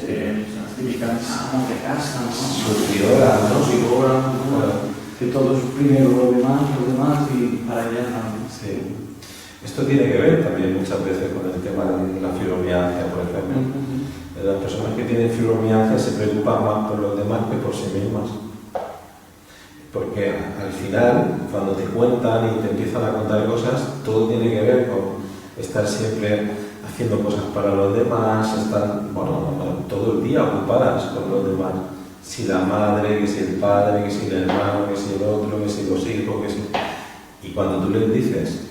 las típicas amas de casa, ¿no? Sufridoras, ¿no? Que todo es primero lo demás y para allá también. Sí. Esto tiene que ver también muchas veces con el tema de la fibromialgia, por ejemplo. Las personas que tienen fibromialgia se preocupan más por los demás que por sí mismas. Porque al final, cuando te cuentan y te empiezan a contar cosas, todo tiene que ver con estar siempre haciendo cosas para los demás, estar, todo el día ocupadas con los demás. Si la madre, que si el padre, que si el hermano, que si el otro, que si los hijos, que si... Y cuando tú les dices,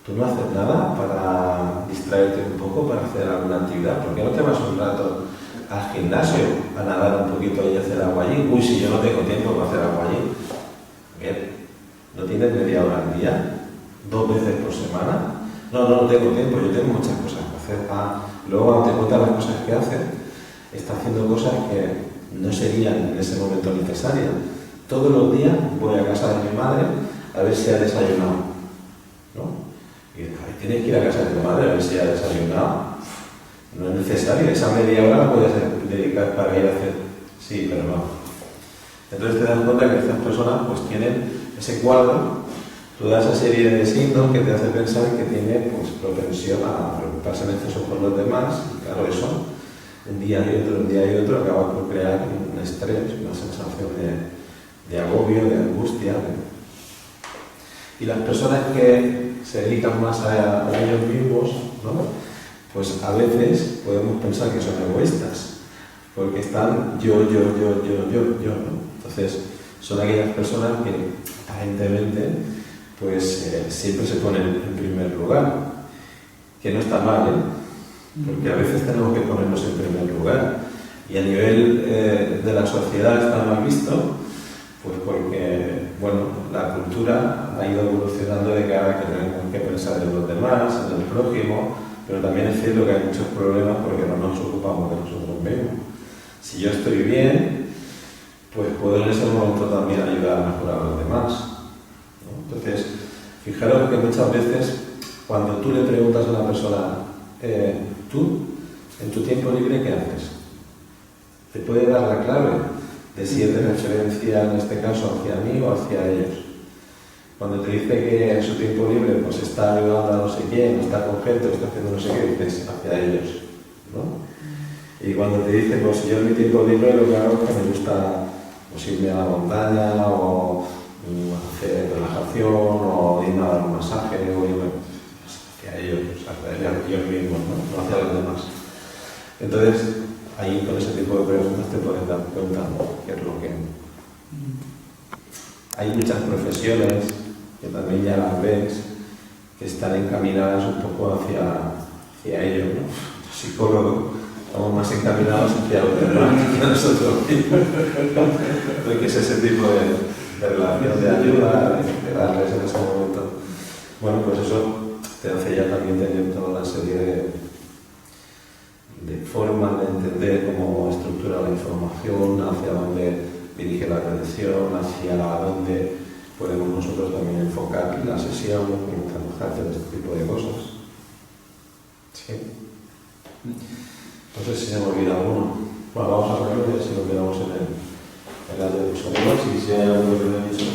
tú no haces nada para distraerte un poco, para hacer alguna actividad, ¿por qué no te vas un rato al gimnasio a nadar un poquito y hacer agua allí? Uy, si yo no tengo tiempo para hacer agua allí. Bien, ¿no tienes media hora al día? 2 veces por semana? No tengo tiempo, yo tengo muchas cosas que hacer. Luego cuando te cuentan las cosas que hace, está haciendo cosas que no serían en ese momento necesarias. Todos los días voy a casa de mi madre a ver si ha desayunado, ¿no? Y tienes que ir a casa de tu madre a ver si ha desayunado. No es necesario, esa media hora la puedes dedicar para ir a hacer. Sí, pero no. Entonces te das cuenta que estas personas pues tienen ese cuadro, toda esa serie de síntomas que te hace pensar que tiene pues propensión a preocuparse en exceso por los demás, y claro, eso un día y otro acaba por crear un estrés, una sensación de agobio, de angustia. Y las personas que se dedican más a ellos mismos, ¿no? Pues a veces podemos pensar que son egoístas, porque están yo, ¿no? Entonces, son aquellas personas que aparentemente pues siempre se ponen en primer lugar, que no está mal, porque a veces tenemos que ponernos en primer lugar, y a nivel de la sociedad está mal visto, pues porque, la cultura ha ido evolucionando de cara a que tenemos que pensar en los demás, en el prójimo, pero también es cierto que hay muchos problemas porque no nos ocupamos de nosotros mismos. Si yo estoy bien, pues puedo en ese momento también ayudar a mejorar a los demás, ¿no? Entonces, fijaros que muchas veces cuando tú le preguntas a una persona, tú, en tu tiempo libre, ¿qué haces? Te puede dar la clave de si es de referencia, en este caso, hacia mí o hacia ellos. Cuando te dice que en su tiempo libre pues está ayudando a no sé quién, está con gente, está haciendo no sé qué, dices hacia ellos, ¿no? Y cuando te dice, pues yo en mi tiempo libre lo que hago es que me gusta pues, irme a la montaña o hacer relajación o irme a dar un masaje o irme hacia ellos, pues, hacia ellos mismos, ¿no? Hacia los demás. Entonces, ahí con ese tipo de preguntas te puedes dar cuenta, ¿no? Qué es lo que... Hay muchas profesiones que también ya las ves que están encaminadas un poco hacia ellos, ¿no? Los psicólogos estamos más encaminados hacia los demás que a nosotros mismos. Que es ese tipo de relación de ayuda, de darles en ese momento. Bueno, pues eso te hace ya también tener toda una serie de formas de entender cómo estructura la información, hacia dónde dirige la atención, hacia dónde podemos nosotros también enfocar la sesión y trabajar este tipo de cosas. Sí. No sé si se me olvida alguno. Bueno, vamos a verlo y así lo quedamos en el área de usuarios y si hay algo que no he dicho,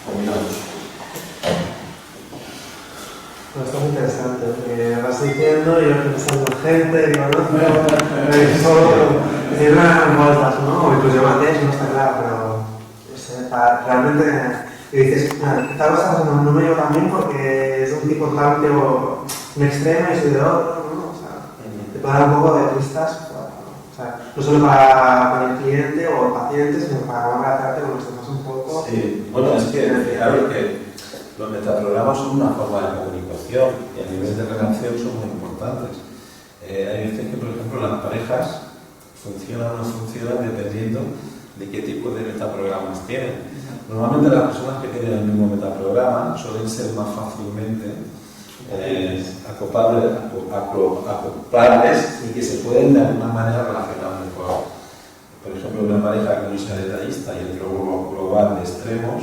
combinamos. Pues está muy interesante, porque vas diciendo, yo pensando en gente, digo, no, solo decir unas vueltas, ¿no? O incluso antes, no está claro, pero no sé, realmente, y dices, quizás vas a no me llevo también porque es un tipo totalmente un extremo y soy de otro, ¿no? O sea, te puede dar un poco de pistas, o sea, no solo para el cliente o el paciente, sino para abrazarte con los demás un poco. Sí, bueno, es que, claro que los metaprogramas son una forma de comunicación y a nivel de relación son muy importantes. Hay veces que, por ejemplo, las parejas funcionan o no funcionan dependiendo de qué tipo de metaprogramas tienen. Normalmente las personas que tienen el mismo metaprograma suelen ser más fácilmente acoplables y que se pueden de alguna manera relacionar mejor. Por ejemplo, una pareja que no sea detallista y el global de extremos,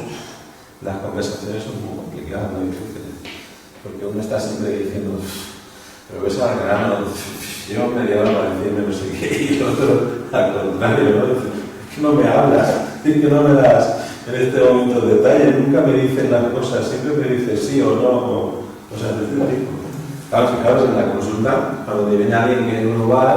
las conversaciones son muy complicadas, muy difíciles, porque uno está siempre diciendo, pero ves al grano, llevo media hora para decirme no sé qué, y el otro al contrario, ¿no? Es que no me hablas, es que no me das en este momento detalles, nunca me dicen las cosas, siempre me dices sí o no, o sea, de este tipo. Claro, fijaros, en la consulta, cuando te viene alguien que es global,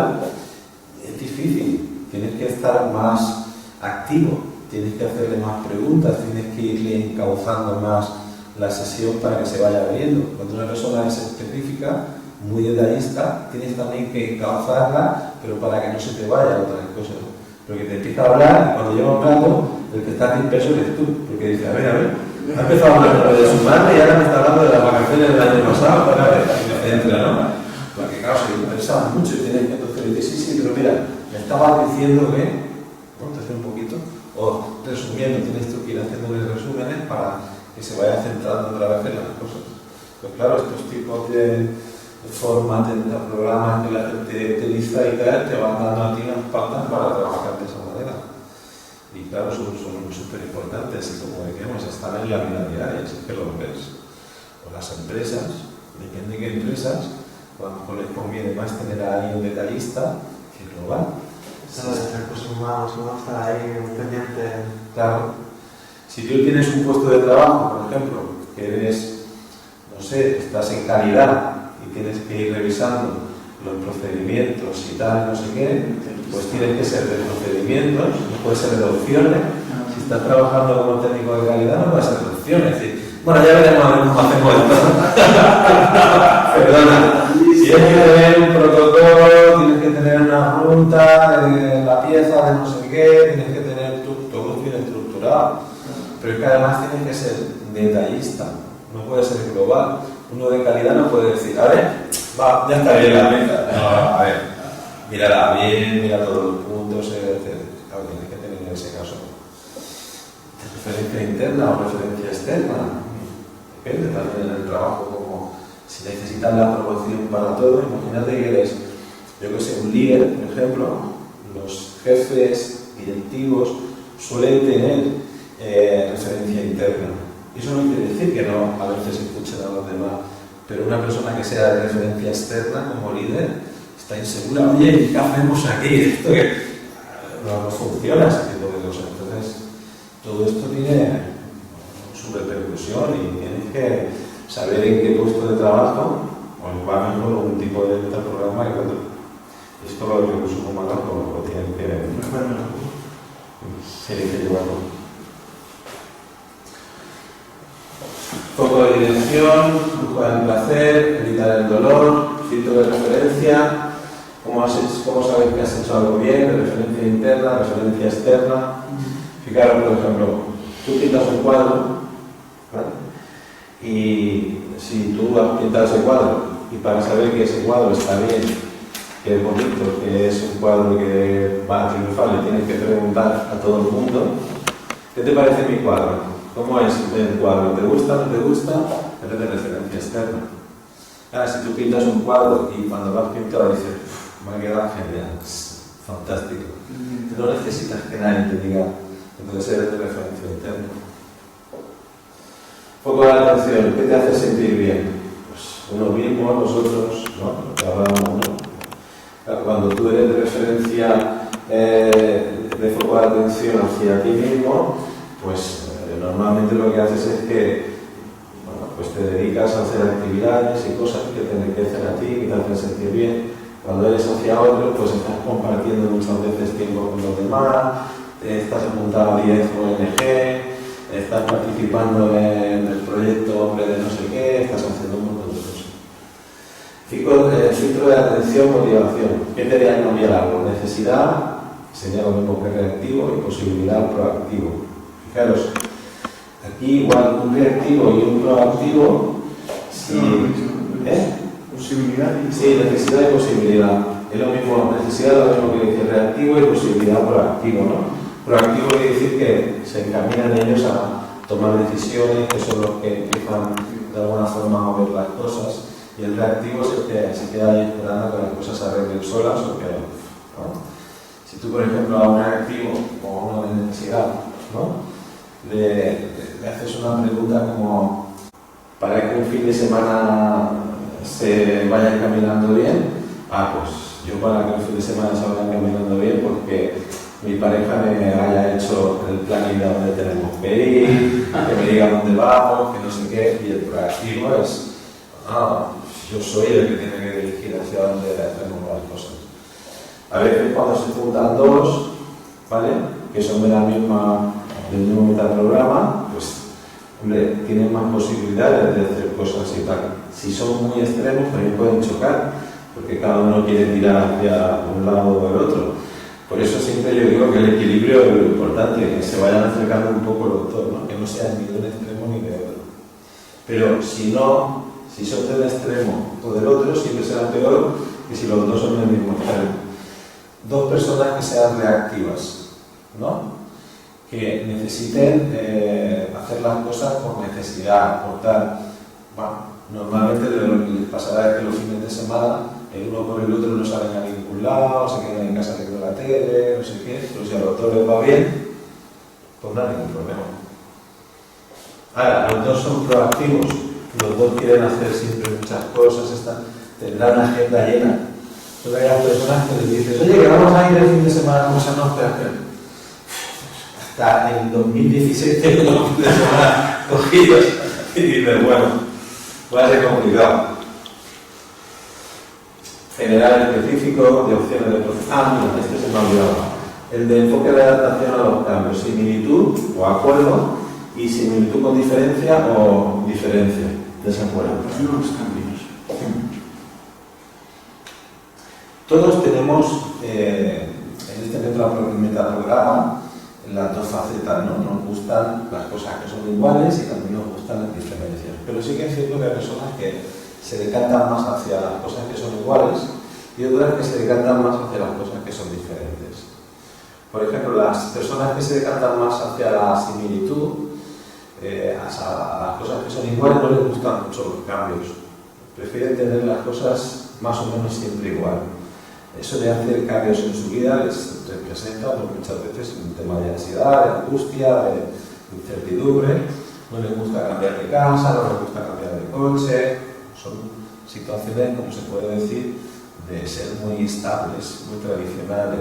es difícil, tienes que estar más activo. Tienes que hacerle más preguntas, tienes que irle encauzando más la sesión para que se vaya viendo. Cuando una persona es específica, muy detallista, tienes también que encauzarla, pero para que no se te vaya a otras cosas. Porque te empieza a hablar y cuando lleva un rato, el que está disperso eres tú. Porque dice, a ver, ha empezado hablando de su madre y ahora me está hablando de las vacaciones del año pasado, para ver, y me entra, ¿no? Porque claro, se interesan mucho y tienes que entonces decir, sí, pero mira, me estabas diciendo que, ¿no? Te hace un poquito. O resumiendo, tienes tú que ir haciéndole resúmenes para que se vaya centrando otra vez en las cosas. Pues claro, estos tipos de formas, de programas que la gente utiliza y tal, te van dando a ti unas pautas para trabajar de esa manera. Y claro, son súper importantes y como decíamos, están en la vida diaria, si es que lo ves. O las empresas, depende de qué empresas, a lo mejor les conviene más tener a alguien detallista que global. Eso de recursos humanos, ¿no? Estar ahí pendiente. Claro. Si tú tienes un puesto de trabajo, por ejemplo, que eres, no sé, estás en calidad y tienes que ir revisando los procedimientos y tal, no sé qué, pues tienes que ser de procedimientos, no puede ser de opciones. Si estás trabajando como técnico de calidad, no puede ser de opciones. Es decir, bueno, ya veremos a ver cómo hacemos esto. Perdona. Tienes que tener un protocolo, tienes que tener una ruta, la pieza de no sé qué, tienes que tener todo bien estructurado. Pero es que además tienes que ser detallista, no puede ser global. Uno de calidad no puede decir, a ver, va, ya está bien la meta. No, a ver, mírala bien, mira todos los puntos, etc. Claro, tienes que tener en ese caso referencia interna o referencia externa. Depende también del trabajo, como si necesitas necesitan la aprobación para todo. Imagínate que eres, yo que sé, un líder, por ejemplo, los jefes directivos suelen tener referencia interna. Y eso no quiere decir que no a veces escuchen a los demás, pero una persona que sea de referencia externa como líder está insegura. Oye, ¿qué hacemos aquí? Esto que no funciona, ese tipo de cosas. Entonces, todo esto tiene su repercusión y tienes que saber en qué puesto de trabajo os va mejor un tipo de programa que otro. Esto los recursos humanos lo tienen que llevarlo. Foco de dirección, buscar el placer, evitar el dolor, filtro de referencia, cómo sabes que has hecho algo bien, referencia interna, referencia externa. Fijaros, por ejemplo, tú pintas un cuadro, ¿vale? Y si tú has pintado ese cuadro y para saber que ese cuadro está bien, que es bonito, que es un cuadro que va a triunfar, le tienes que preguntar a todo el mundo, ¿qué te parece mi cuadro? ¿Cómo es el cuadro? ¿Te gusta? ¿No te gusta? Es de referencia externa. Ahora, si tú pintas un cuadro y cuando lo has pintado dices, me ha quedado genial, fantástico. No necesitas que nadie te diga, entonces eres de referencia interna. Foco de atención, ¿qué te hace sentir bien? Pues uno mismo, nosotros, ¿no? Lo que hablábamos, ¿no? Cuando tú eres de referencia de foco de atención hacia ti mismo, pues normalmente lo que haces es que pues te dedicas a hacer actividades y cosas que te enriquecen a ti, que te hacen sentir bien. Cuando eres hacia otros, pues estás compartiendo muchas veces tiempo con los demás, estás apuntado a 10 ONG, estás participando en el proyecto Hombre de no sé qué, estás haciendo un montón de cosas. Filtro de atención, motivación. ¿Qué te haría cambiar algo? Necesidad, sería lo mismo que reactivo, y posibilidad, proactivo. Fijaros, aquí igual un reactivo y un proactivo, posibilidad. Sí, necesidad y posibilidad. Es lo mismo, necesidad es lo mismo que decir reactivo y posibilidad proactivo, ¿no? Proactivo quiere decir que se encaminan ellos a tomar decisiones, que son los que empiezan de alguna forma a mover las cosas, y el reactivo es el que se queda ahí esperando a que las cosas se arreglen solas o que no. Si tú, por ejemplo, a un reactivo o a una necesidad, ¿no? Le haces una pregunta como para que un fin de semana se vaya caminando bien. Pues yo para que un fin de semana se vaya caminando bien porque mi pareja me haya hecho el plan de dónde tenemos que ir, que me diga dónde vamos, que no sé qué, y el proactivo es yo soy el que tiene que dirigir hacia dónde hacemos las cosas. A veces cuando se juntan dos, ¿vale? Que son del mismo metaprograma, pues hombre, tienen más posibilidades de hacer cosas y tal. Si son muy extremos también pueden chocar, porque cada uno quiere tirar hacia un lado o el otro. Por eso siempre yo digo que el equilibrio es lo importante, que se vayan acercando un poco los dos, ¿no? Que no sean ni de un extremo ni de otro. Pero si son del extremo o del otro, siempre será peor que si los dos son del mismo extremo. Dos personas que sean reactivas, ¿no? Que necesiten hacer las cosas por necesidad, por tal. Bueno, normalmente lo que les pasará es que los fines de semana el uno por el otro no salen a ningún lado, se quedan en casa viendo la tele, no sé qué, pero si a los dos les va bien, pues no hay ningún problema. Ahora, los dos son proactivos, los dos quieren hacer siempre muchas cosas, tendrán una agenda llena. Pero hay personas que les dices, oye, que vamos a ir el fin de semana, vamos a no hacer. Hasta el 2016 tengo los fines de semana cogidos y dices, bueno, va a ser complicado. General específico de opciones de proceso. Este se me ha olvidado. El de enfoque de adaptación a los cambios, similitud o acuerdo, y similitud con diferencia o diferencia, desacuerdo. Los cambios. Todos tenemos en este metaprograma las dos facetas, ¿no? Nos gustan las cosas que son iguales y también nos gustan las diferencias. Pero sí que es cierto que hay personas que se decantan más hacia las cosas que son iguales y otras que se decantan más hacia las cosas que son diferentes. Por ejemplo, las personas que se decantan más hacia la similitud, a las cosas que son iguales, no les gustan mucho los cambios. prefieren tener las cosas más o menos siempre igual. Eso de hacer cambios en su vida les representa muchas veces un tema de ansiedad, de angustia, de incertidumbre. No les gusta cambiar de casa, no les gusta cambiar de coche. Son situaciones, como se puede decir, de ser muy estables, muy tradicionales.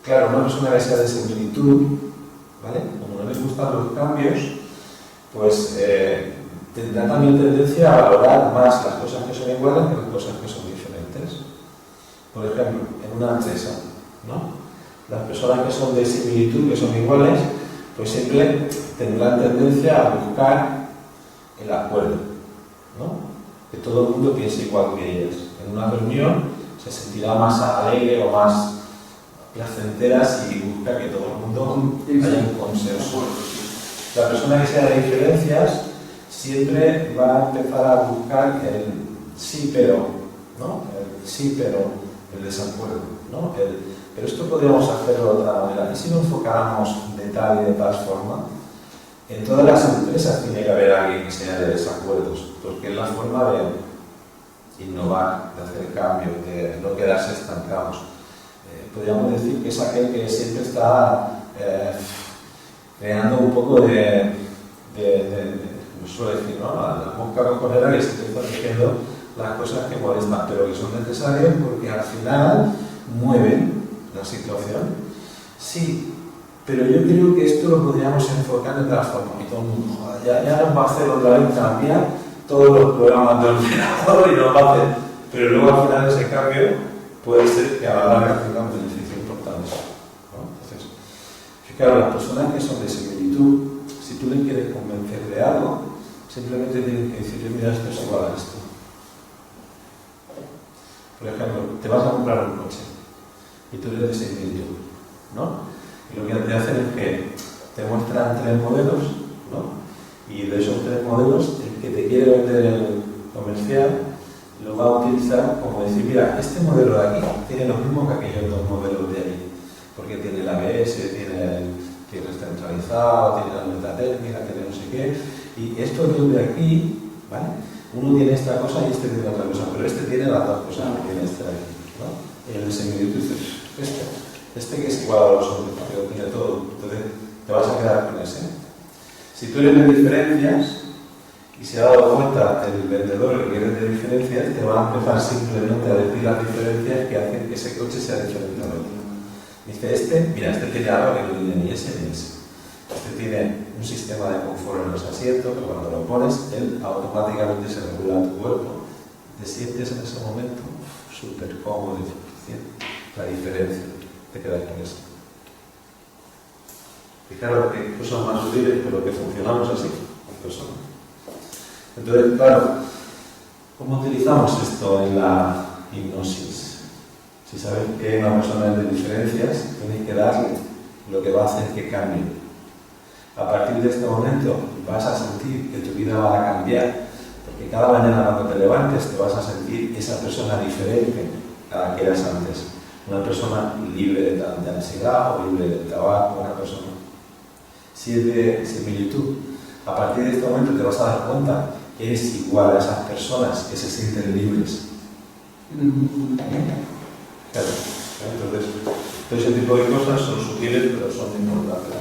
Claro, una persona que sea de similitud, ¿vale? Como no les gustan los cambios, pues tendrá también tendencia a valorar más las cosas que son iguales que las cosas que son diferentes. Por ejemplo, en una empresa, ¿no? Las personas que son de similitud, que son iguales, pues siempre tendrán tendencia a buscar el acuerdo, ¿no? Que todo el mundo piense igual que ellas. En una reunión se sentirá más alegre o más placentera si busca que todo el mundo haya un consenso. La persona que sea de diferencias siempre va a empezar a buscar el sí pero, ¿no? El sí pero, el desacuerdo, ¿no? Pero esto podríamos hacerlo de otra manera. ¿Y si nos enfocáramos de tal y de tal forma? En todas las empresas tiene que haber alguien que sea de desacuerdos, porque es la forma de innovar, de hacer cambios, de no quedarse estancados. Podríamos decir que es aquel que siempre está creando un poco de como suele decir, ¿no? La mosca coconera que siempre está diciendo las cosas que molestan, pero que son necesarias porque al final mueven la situación. Sí, pero yo creo que esto lo podríamos enfocar de otra forma. Y todo el mundo, joder, ya nos va a hacer otra vez cambiar todos los programas de ordenador y nos va a hacer. Pero luego al final ese cambio puede ser que a la larga tenga un beneficio importante, ¿no? Entonces, fijaros, las personas que son de similitud, si tú les quieres convencer de algo, simplemente tienes que decirle, mira, esto es igual a esto. Por ejemplo, te vas a comprar un coche y tú eres de similitud, ¿no? Y lo que te hacen es que te muestran 3 modelos, ¿no? Y de esos 3 modelos, el que te quiere vender el comercial lo va a utilizar como decir, mira, este modelo de aquí tiene lo mismo que aquellos 2 modelos de ahí, porque tiene el ABS, tiene el cierre centralizado, tiene la alerta técnica, tiene no sé qué, y estos dos de aquí, ¿vale? Uno tiene esta cosa y este tiene otra cosa, pero este tiene las 2 cosas que tiene este de aquí, ¿no? Y el de similitud dices, este que es igual a los otros, pero tiene todo, entonces te vas a quedar con ese. Si tú eres de diferencias y se ha dado cuenta el vendedor que eres de diferencias, te va a empezar simplemente a decir las diferencias que hacen que ese coche sea diferente al otro. Dice, mira, este tiene algo que no tiene ni ese ni ese. Este tiene un sistema de confort en los asientos que cuando lo pones, él automáticamente se regula tu cuerpo. Te sientes en ese momento súper cómodo y suficiente. La diferencia, te quedas con eso. Fijaros que cosas más sutiles, pero que funcionamos así, las personas. Entonces, claro, ¿cómo utilizamos esto en la hipnosis? Si sabes que una persona es de diferencias, tienes que darle lo que va a hacer que cambie. A partir de este momento vas a sentir que tu vida va a cambiar, porque cada mañana cuando te levantes te vas a sentir esa persona diferente a la que eras antes. Una persona libre de ansiedad o libre del tabaco, una persona. Si es de similitud, a partir de este momento te vas a dar cuenta que eres igual a esas personas que se sienten libres. Claro. Entonces, todo ese tipo de cosas son sutiles, pero son importantes.